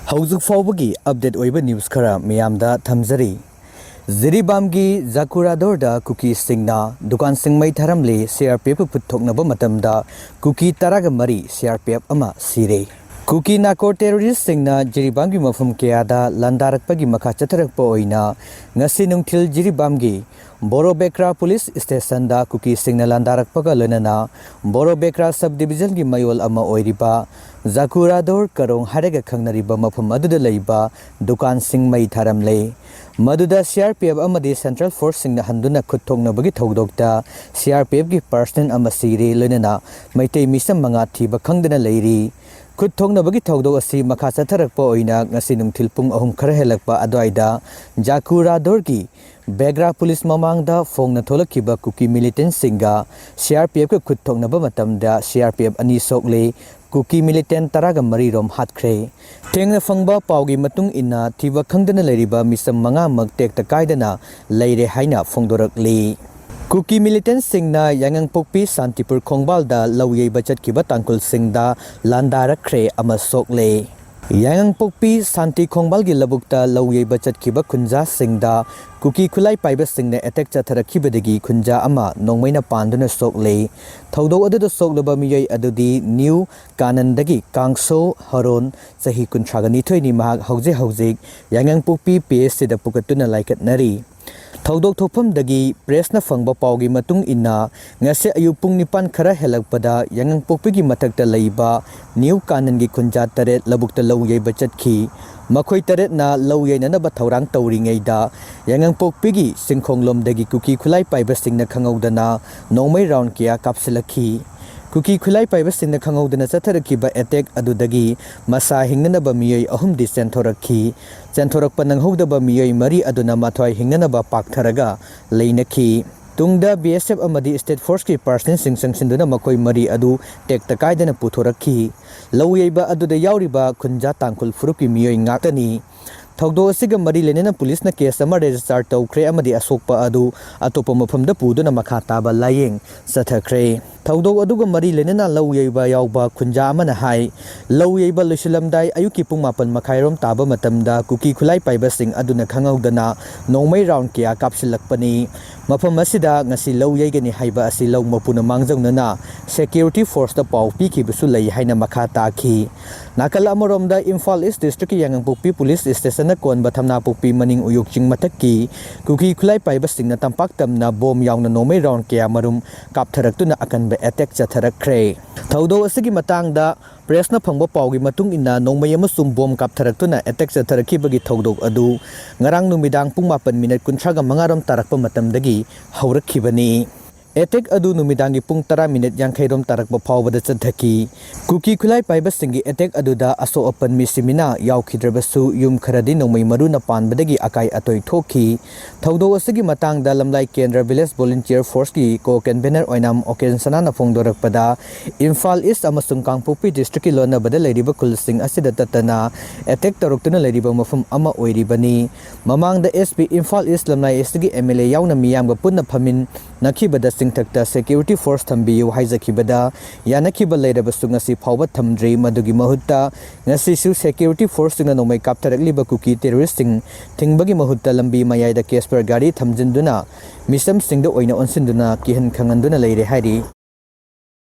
Haujuk Fawbagi update oiba news khara miyamda thamjari. Jiribamgi Zakuradorda KUKI singna dukan singmai tharamle CRPF puthoknaba matamda KUKI taraga mari CRPF ama sire. KUKINA ko terrorist singna Jiribamgi mafum kayada landarakpagi makha chatharakpa oina ngasi nungthil Jiribamgi Borobekra police station da KUKI singna landarakpaga lenana Borobekra subdivision gi mayol ama oiriba Zakurador karong haraga khangnariba mafum aduda leiba dukan singmai tharamle Maduda CRPF amadi Central Force singna handuna khuthoknabagi thodokta CRPF gi person ama sire lenana maitei misam manga thiba khangdana leiri Kuthoknabagi thodok asi makha chatharakpa oina ngasi nungthil pung ahum khara helakpa adwaida Zakurador gi Begra police mamangda phongna tholakhiba KUKI militant singa CRPF ko kuthoknaba matamda CRPF ani sokle KUKI militant taraga mari rom HATKHRE thengna phangba pawgi matung inna thiba khangdana leiriba misam manga magtek ta kaidana leire haina phongdorakli KUKI militant singna yangang pokpi Santipur Khongbalda lawyei bachat kiba tangkul singda landarakre ama sokle Yangang pokpi Santi Khongbalgi labukta lawyei bachat kiba kunja singda KUKI khulai paiba singna attack chatharakibadagi kunja ama nongmaina panduna sokle thodok aduda soklaba miyai adudi new kanandagi kangso haron sahi kuntragani thoini mahak hauze yangang pokpi PSC da pukatuna laikatnari Thodok thophamdagi pressna phangba pawgi matung inna ngase ayupung nipan khara helakpada yangang pokpigi mathakta leiba new kanangi khunja taret labukta lawyei bachatki makhoi taret na lawyei nanaba thaurang tawringeida yangang pokpigi singkhonglomdagi KUKI khulai paiba singna khangaudana nongmei round kya kapsilakhi KUKI khulai paiba singna khangaudana chatharakhiba attack adudagi masa hingnanaba miyai ahumdi centhorakhi Centhorakpa nanghodaba miyai mari aduna mathwai hingnanaba paktharaga leinakhi tungda BSF amadi state force ki person singsangsinduna makoi mari adu tekta kaidana puthorakhi lawyeiba aduda yauriba khunja tangkul furuki miyai ngakani Thodok asiga mari lenena police na case ama register tawkhre amadi asokpa adu atopa mafamda puduna makha taba layeng sathakhre Thodok aduga mari lenena lawyeiba yawba khunja amana hai lawyeiba lusilamdai ayuki pung 8 makhairom taba matamda KUKI khulai paiba sing aduna khangaudana nongmei round kya kapsilakpani mafam asida ngasi lawyeigani haiba asi law mapuna mangjawnana security force da paw pikibusu lei haina makha takhi nakala amoromda Imphal East district yangang pokpi police station na konba thamna pokpi maning uyukching mathakki KUKI khulai paiba singna tampak tamna bom yawna nongmei round kya marum kaptharaktuna akanba attack chatharakre Thodok asigi matangda Presna phangba pawgi matung inna nongmei amasung bom kaptharaktuna attack chatharakibagi thodok adu ngarang numidang pung 8 minute 35 tarakpa matamdagi haurakibani Attack adu numidangi pung 10 minute yankairom tarakpa phawbada chathaki KUKI khulai paiba singi attack aduda aso open misimina yaukhidrabasu yum kharadi nongmei maruna panbadagi akai atoi thokhi thodok asigi matangda lamlai kendra village volunteer force ki ko convener oinam okensana na phongdorakpada Imphal East amasung Kangpokpi district ki lona bada leiriba kulsing asida tatana attack taroktuna leiriba mafum ama oiribani mamangda SP Imphal East lamlai SG MLA yauna miyamga punna phamin nakhibada singthakta security force thambiyu haijakibada yanakhiba leirabasu ngasi phawba thamdri madugi mahutta ngasi su security force na nongmei kaptharakliba KUKI terrorist sing thingbagi mahutta lambi mayaida case per gari thamjinduna misam singda oina onsinduna kihan khanganduna leire hairi